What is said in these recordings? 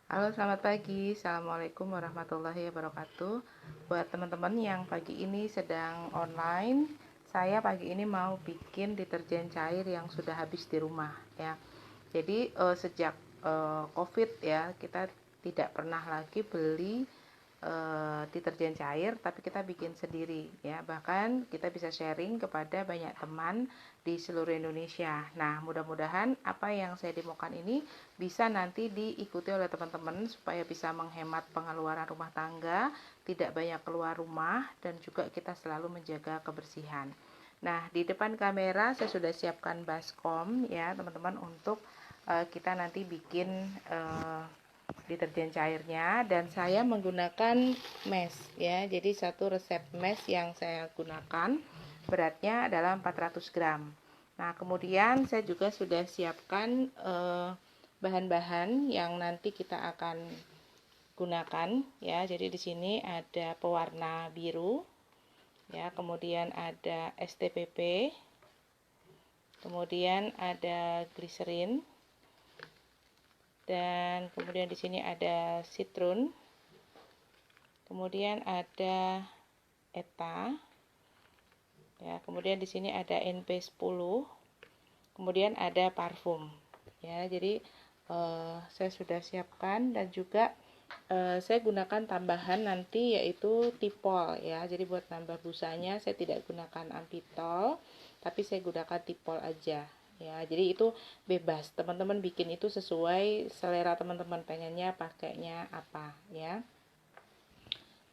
Halo, selamat pagi. Assalamualaikum warahmatullahi wabarakatuh. Buat teman-teman yang pagi ini sedang online, saya pagi ini mau bikin deterjen cair yang sudah habis di rumah ya. Jadi sejak COVID ya, kita tidak pernah lagi beli deterjen cair, tapi kita bikin sendiri ya. Bahkan kita bisa sharing kepada banyak teman di seluruh Indonesia. Nah, mudah-mudahan apa yang saya demokan ini bisa nanti diikuti oleh teman-teman supaya bisa menghemat pengeluaran rumah tangga, tidak banyak keluar rumah, dan juga kita selalu menjaga kebersihan. Nah, di depan kamera saya sudah siapkan baskom ya teman-teman untuk kita nanti bikin deterjen cairnya, dan saya menggunakan mesh ya. Jadi satu resep mesh yang saya gunakan beratnya adalah 400 gram. Nah, kemudian saya juga sudah siapkan bahan-bahan yang nanti kita akan gunakan ya. Jadi di sini ada pewarna biru ya, kemudian ada STPP, kemudian ada gliserin, dan kemudian di sini ada citron, kemudian ada ETA ya, kemudian di sini ada NP10, kemudian ada parfum ya. Jadi saya sudah siapkan, dan juga saya gunakan tambahan nanti yaitu tipol ya. Jadi buat nambah busanya saya tidak gunakan ampitol, tapi saya gunakan tipol aja ya. Jadi itu bebas, teman-teman bikin itu sesuai selera teman-teman, pengennya pakainya apa ya.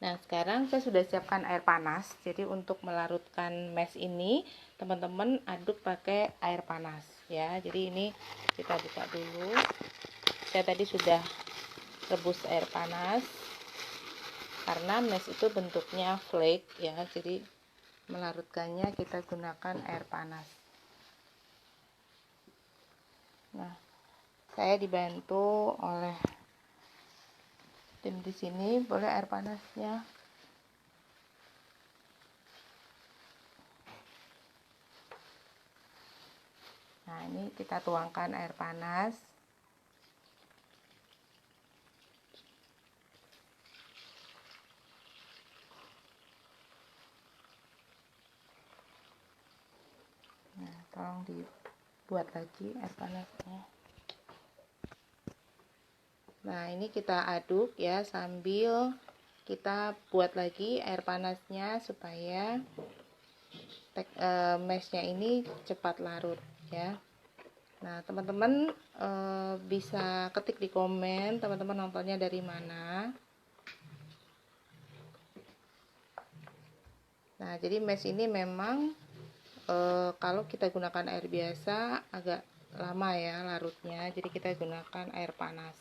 Nah, sekarang saya sudah siapkan air panas. Jadi untuk melarutkan mesh ini, teman-teman aduk pakai air panas ya. Jadi ini kita buka dulu. Saya tadi sudah rebus air panas karena mesh itu bentuknya flake ya. Jadi melarutkannya kita gunakan air panas. Nah, saya dibantu oleh tim di sini. Boleh air panasnya. Nah, ini kita tuangkan air panas. Nah, tolong dibuat lagi air panasnya. Nah, ini kita aduk ya, sambil kita buat lagi air panasnya supaya meshnya ini cepat larut ya. Nah, teman-teman bisa ketik di komen teman-teman nontonnya dari mana. Nah, jadi mesh ini memang kalau kita gunakan air biasa agak lama ya larutnya, jadi kita gunakan air panas.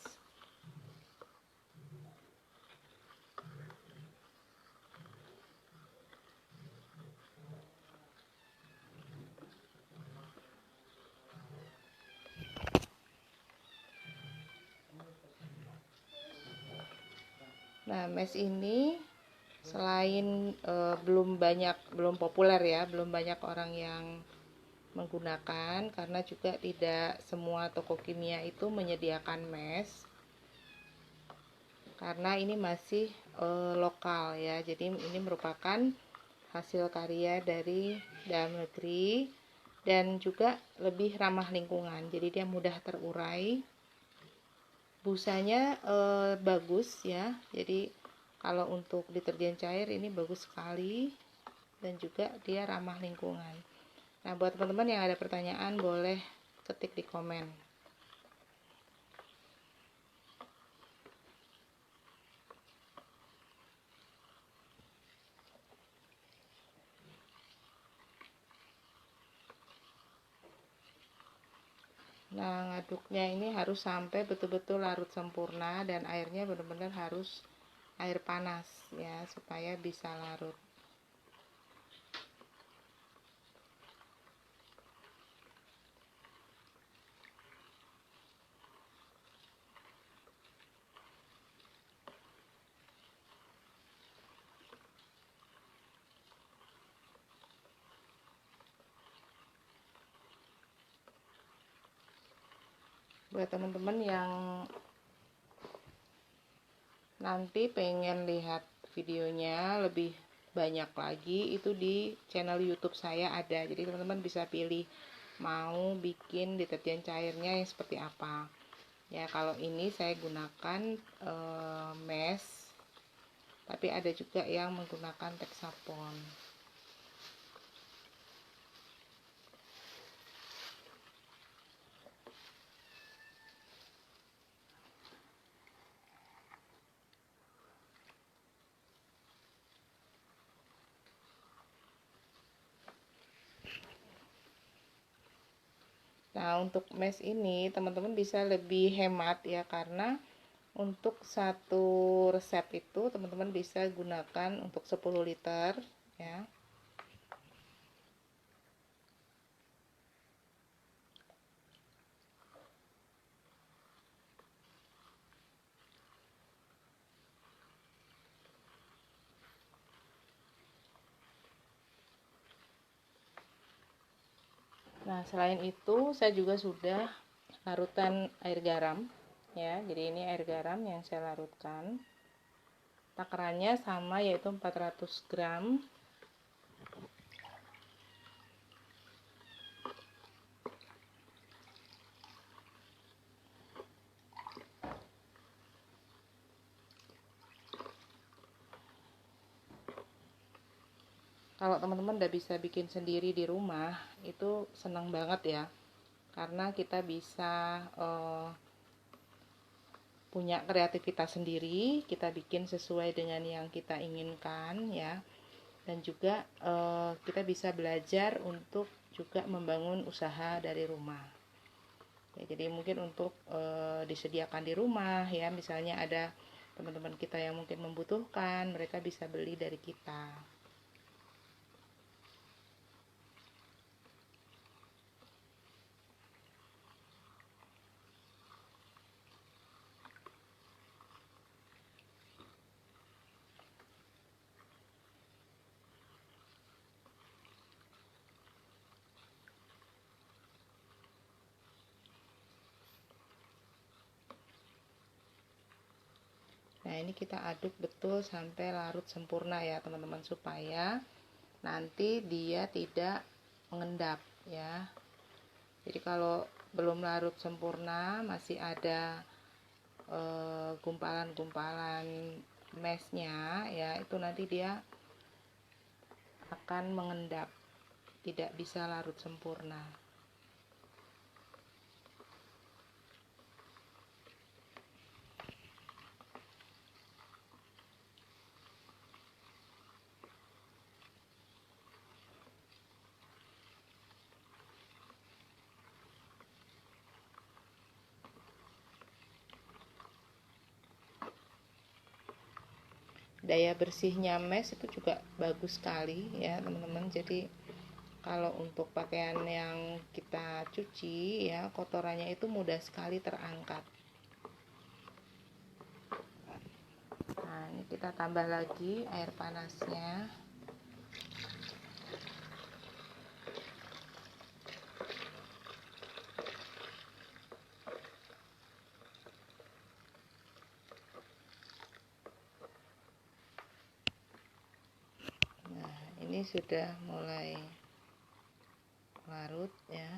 Nah, mesh ini selain belum populer ya, belum banyak orang yang menggunakan, karena juga tidak semua toko kimia itu menyediakan mesh, karena ini masih lokal ya. Jadi ini merupakan hasil karya dari dalam negeri, dan juga lebih ramah lingkungan, jadi dia mudah terurai. Busanya bagus ya, jadi kalau untuk deterjen cair ini bagus sekali, dan juga dia ramah lingkungan. Nah, buat teman-teman yang ada pertanyaan boleh ketik di komen. Nah, ngaduknya ini harus sampai betul-betul larut sempurna, dan airnya benar-benar harus air panas ya, supaya bisa larut. Buat teman-teman yang nanti pengen lihat videonya lebih banyak lagi, itu di channel YouTube saya ada. Jadi teman-teman bisa pilih mau bikin deterjen cairnya yang seperti apa. Ya, kalau ini saya gunakan mesh, tapi ada juga yang menggunakan Texapon. Nah, untuk mesh ini teman-teman bisa lebih hemat ya, karena untuk satu resep itu teman-teman bisa gunakan untuk 10 liter ya. Nah, selain itu saya juga sudah larutan air garam ya. Jadi ini air garam yang saya larutkan. Takarannya sama, yaitu 400 gram. Kalau teman-teman udah bisa bikin sendiri di rumah, itu senang banget ya, karena kita bisa punya kreativitas sendiri, kita bikin sesuai dengan yang kita inginkan ya. Dan juga kita bisa belajar untuk juga membangun usaha dari rumah ya. Jadi mungkin untuk disediakan di rumah ya, misalnya ada teman-teman kita yang mungkin membutuhkan, mereka bisa beli dari kita. Nah, ini kita aduk betul sampai larut sempurna ya teman-teman, supaya nanti dia tidak mengendap ya. Jadi kalau belum larut sempurna, masih ada gumpalan-gumpalan meshnya ya, itu nanti dia akan mengendap, tidak bisa larut sempurna. Daya bersihnya mesh itu juga bagus sekali ya teman-teman. Jadi kalau untuk pakaian yang kita cuci ya, kotorannya itu mudah sekali terangkat. Nah, ini kita tambah lagi air panasnya. Nah, ini sudah mulai larut ya.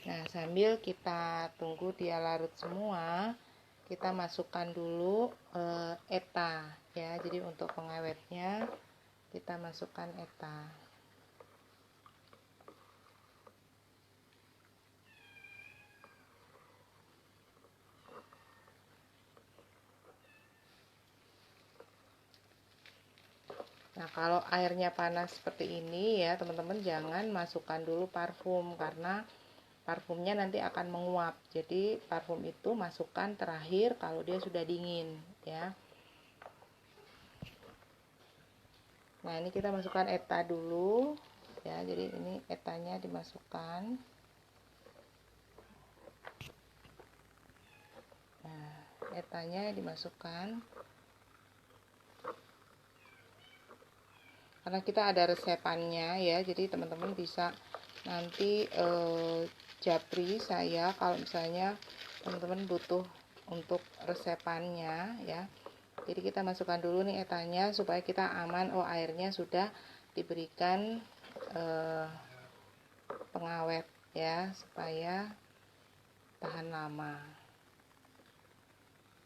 Nah, sambil kita tunggu dia larut semua, kita masukkan dulu ETA ya. Jadi untuk pengawetnya kita masukkan ETA. Nah, kalau airnya panas seperti ini ya teman-teman, jangan masukkan dulu parfum, karena parfumnya nanti akan menguap. Jadi parfum itu masukkan terakhir kalau dia sudah dingin ya. Nah, ini kita masukkan ETA dulu ya. Jadi ini ETA-nya dimasukkan. Nah, ETA-nya dimasukkan. karena kita ada resepannya ya, jadi teman-teman bisa nanti japri saya kalau misalnya teman-teman butuh untuk resepannya ya. Jadi kita masukkan dulu nih etanya supaya kita aman. Oh, airnya sudah diberikan pengawet ya, supaya tahan lama.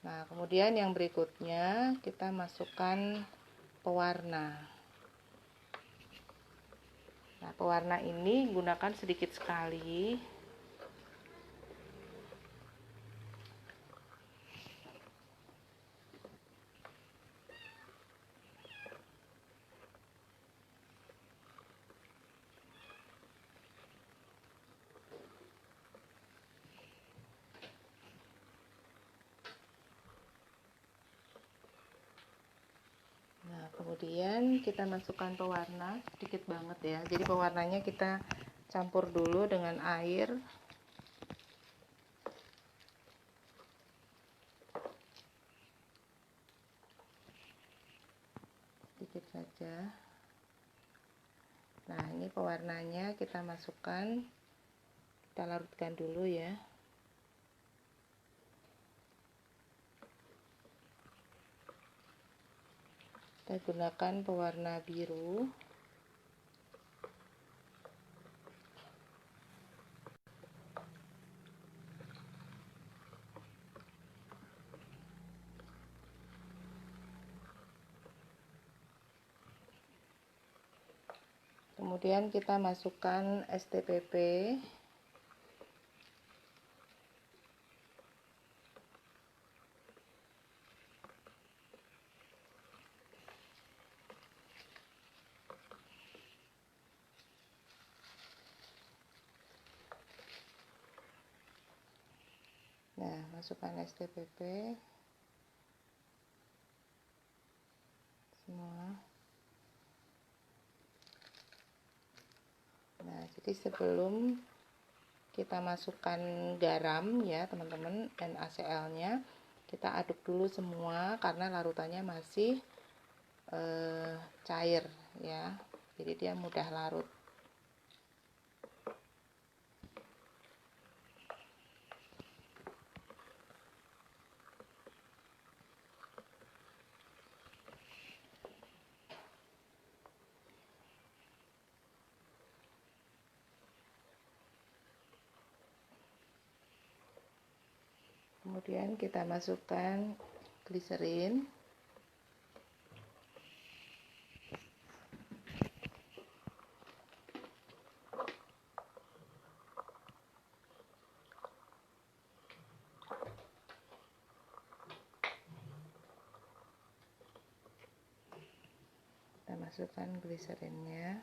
Nah, kemudian yang berikutnya kita masukkan pewarna. Nah, pewarna ini gunakan sedikit sekali. Nah, kemudian kita masukkan pewarna sedikit banget ya. Jadi pewarnanya kita campur dulu dengan air. Sedikit saja. Nah, ini pewarnanya kita masukkan. Kita larutkan dulu ya. Kita gunakan pewarna biru. Kemudian kita masukkan STPP. Nah, masukkan STPP semua. Nah, jadi sebelum kita masukkan garam ya teman-teman, NaCl-nya kita aduk dulu semua karena larutannya masih cair ya, jadi dia mudah larut. Kemudian kita masukkan gliserin. Kita masukkan gliserinnya.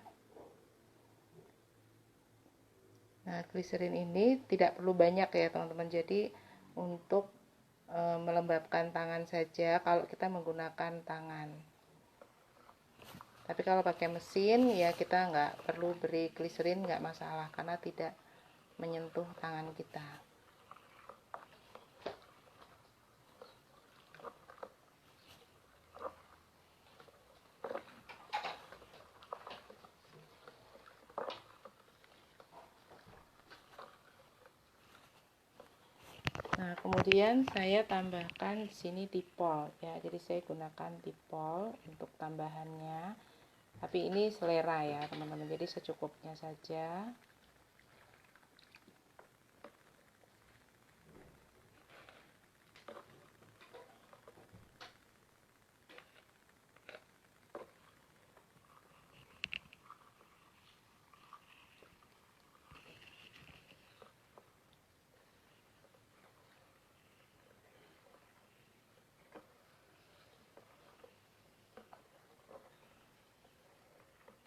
Nah, gliserin ini tidak perlu banyak ya teman-teman, jadi untuk melembabkan tangan saja kalau kita menggunakan tangan. Tapi kalau pakai mesin ya kita nggak perlu beri gliserin, nggak masalah karena tidak menyentuh tangan kita. Nah, kemudian saya tambahkan di sini dipol ya. Jadi saya gunakan dipol untuk tambahannya. Tapi ini selera ya, teman-teman. Jadi secukupnya saja.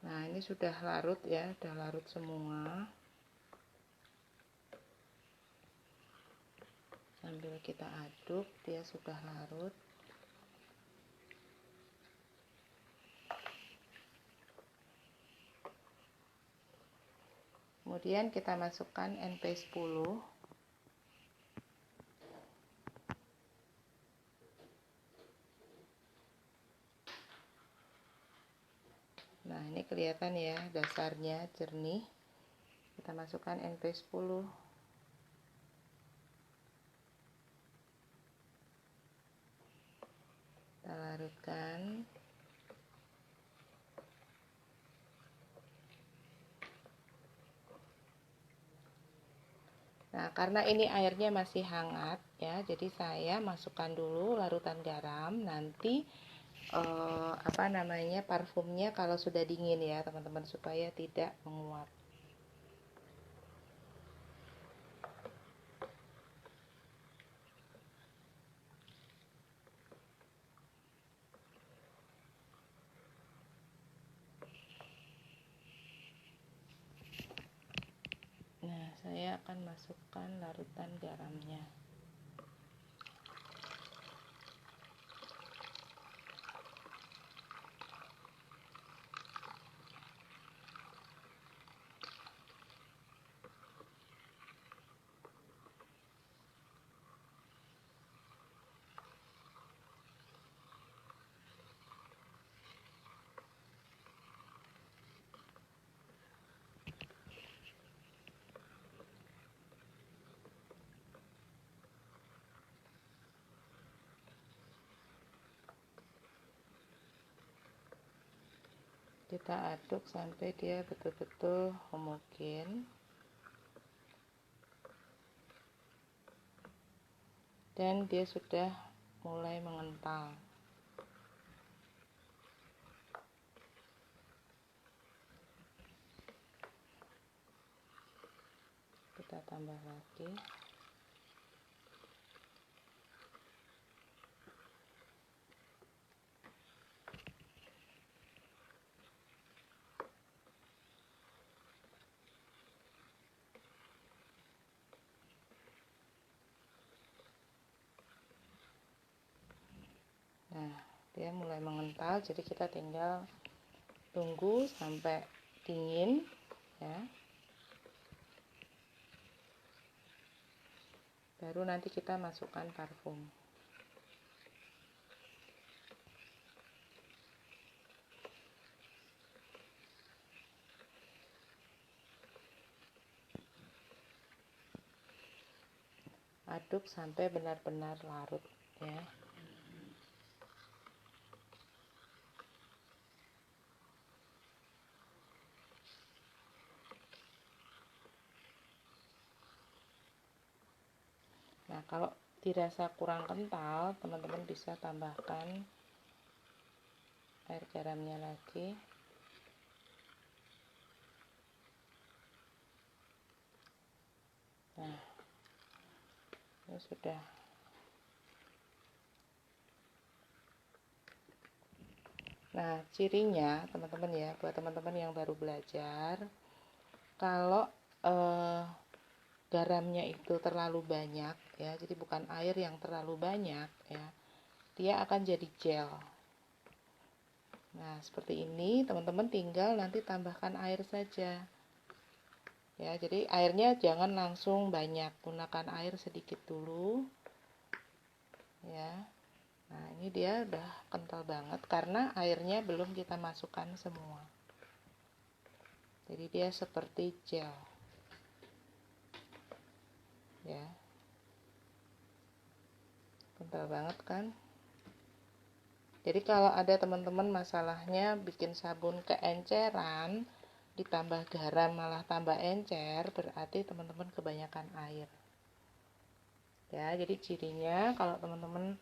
Nah, ini sudah larut ya, sudah larut semua. Sambil kita aduk, dia sudah larut. Kemudian kita masukkan NP10. Nah, ini kelihatan ya, dasarnya jernih. Kita masukkan NP10. Kita larutkan. Nah, karena ini airnya masih hangat ya, jadi saya masukkan dulu larutan garam. Nanti parfumnya kalau sudah dingin ya teman-teman, supaya tidak menguap. Nah, saya akan masukkan larutan garamnya. Kita aduk sampai dia betul-betul homogen. Dan dia sudah mulai mengental. Kita tambah lagi. Nah, dia mulai mengental, jadi kita tinggal tunggu sampai dingin ya. Baru nanti kita masukkan parfum. Aduk sampai benar-benar larut ya. Nah, kalau dirasa kurang kental, teman-teman bisa tambahkan air garamnya lagi. Nah, ini sudah. Nah, cirinya teman-teman ya, buat teman-teman yang baru belajar, kalau garamnya itu terlalu banyak ya, jadi bukan air yang terlalu banyak ya, dia akan jadi gel. Nah, seperti ini teman-teman tinggal nanti tambahkan air saja ya. Jadi airnya jangan langsung banyak, gunakan air sedikit dulu ya. Nah, ini dia udah kental banget karena airnya belum kita masukkan semua, jadi dia seperti gel ya. Kental banget kan. Jadi kalau ada teman-teman masalahnya bikin sabun keenceran ditambah garam malah tambah encer, berarti teman-teman kebanyakan air ya. Jadi cirinya kalau teman-teman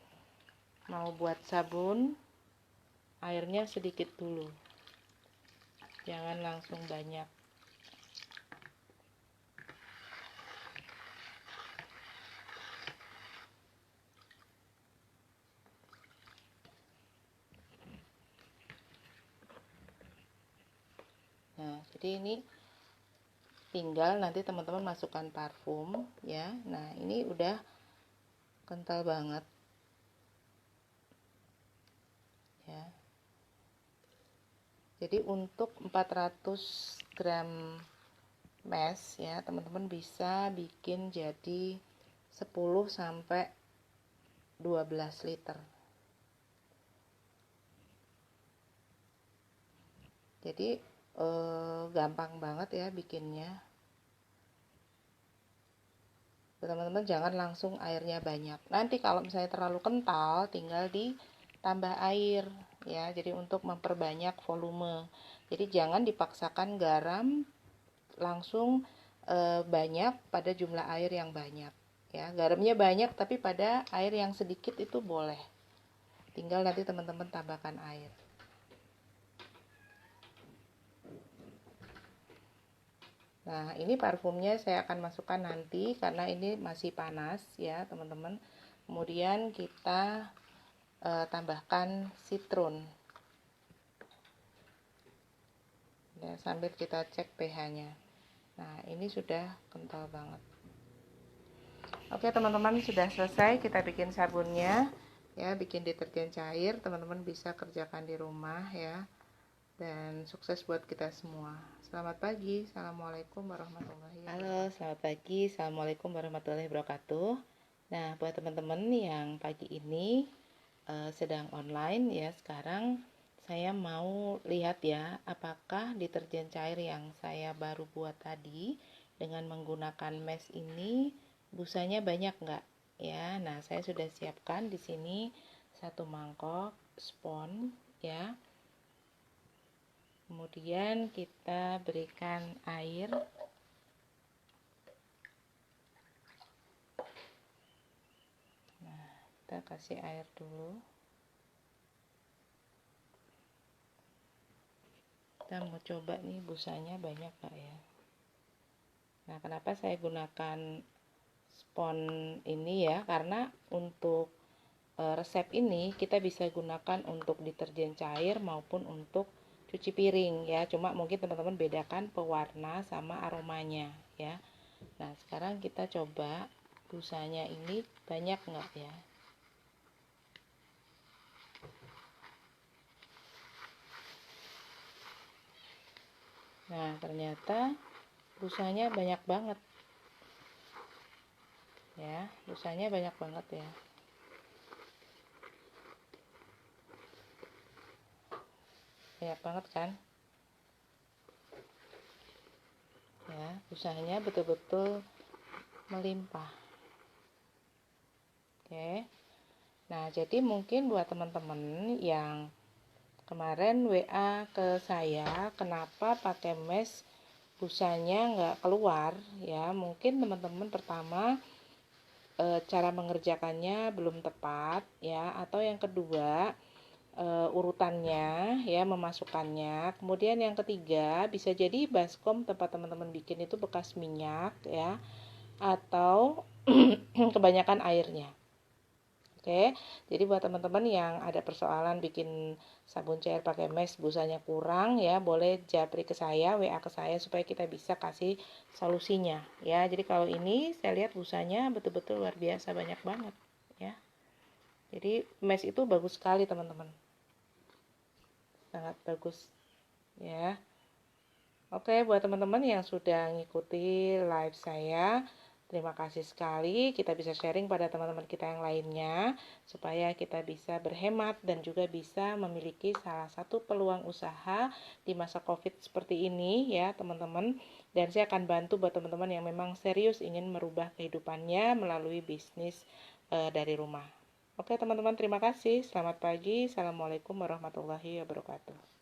mau buat sabun, airnya sedikit dulu, jangan langsung banyak. Nah, jadi ini tinggal nanti teman-teman masukkan parfum ya. Nah, ini udah kental banget ya. Jadi untuk 400 gram mash ya, teman-teman bisa bikin jadi 10 sampai 12 liter. Jadi gampang banget ya bikinnya. Teman-teman jangan langsung airnya banyak. Nanti kalau misalnya terlalu kental, tinggal ditambah air ya. Jadi untuk memperbanyak volume. Jadi jangan dipaksakan garam langsung banyak pada jumlah air yang banyak ya. Garamnya banyak tapi pada air yang sedikit itu boleh. Tinggal nanti teman-teman tambahkan air. Nah, ini parfumnya saya akan masukkan nanti karena ini masih panas ya, teman-teman. Kemudian kita tambahkan citron. Ya, sambil kita cek pH-nya. Nah, ini sudah kental banget. Oke, teman-teman, sudah selesai kita bikin sabunnya. Ya, bikin deterjen cair, teman-teman bisa kerjakan di rumah ya. Dan sukses buat kita semua. Selamat pagi. Assalamualaikum warahmatullahi wabarakatuh. Halo, selamat pagi. Assalamualaikum warahmatullahi wabarakatuh. Nah, buat teman-teman yang pagi ini sedang online ya, sekarang saya mau lihat ya, apakah deterjen cair yang saya baru buat tadi dengan menggunakan mesh ini busanya banyak nggak ya. Nah, saya sudah siapkan di sini 1 mangkok spons ya. Kemudian kita berikan air. Nah, kita kasih air dulu. Kita mau coba nih busanya banyak gak ya. Nah, kenapa saya gunakan spons ini ya, karena untuk resep ini kita bisa gunakan untuk deterjen cair maupun untuk cuci piring ya. Cuma mungkin teman-teman bedakan pewarna sama aromanya ya. Nah, sekarang kita coba busanya ini banyak nggak ya. Nah, ternyata busanya banyak banget ya, busanya banyak banget ya. Banyak banget kan ya, busanya betul-betul melimpah. Oke, nah jadi mungkin buat teman-teman yang kemarin WA ke saya kenapa pakai mesh busanya nggak keluar ya, mungkin teman-teman pertama cara mengerjakannya belum tepat ya, atau yang kedua urutannya ya memasukkannya. Kemudian yang ketiga bisa jadi baskom tempat teman-teman bikin itu bekas minyak ya, atau kebanyakan airnya. Oke, jadi buat teman-teman yang ada persoalan bikin sabun cair pakai mesh busanya kurang ya, boleh japri ke saya, WA ke saya supaya kita bisa kasih solusinya ya. Jadi kalau ini saya lihat busanya betul-betul luar biasa banyak banget ya. Jadi mesh itu bagus sekali teman-teman. Sangat bagus ya. Oke, buat teman-teman yang sudah ngikuti live saya, terima kasih sekali. Kita bisa sharing pada teman-teman kita yang lainnya supaya kita bisa berhemat dan juga bisa memiliki salah satu peluang usaha di masa Covid seperti ini ya, teman-teman. Dan saya akan bantu buat teman-teman yang memang serius ingin merubah kehidupannya melalui bisnis dari rumah. Oke, teman-teman, terima kasih. Selamat pagi. Assalamualaikum warahmatullahi wabarakatuh.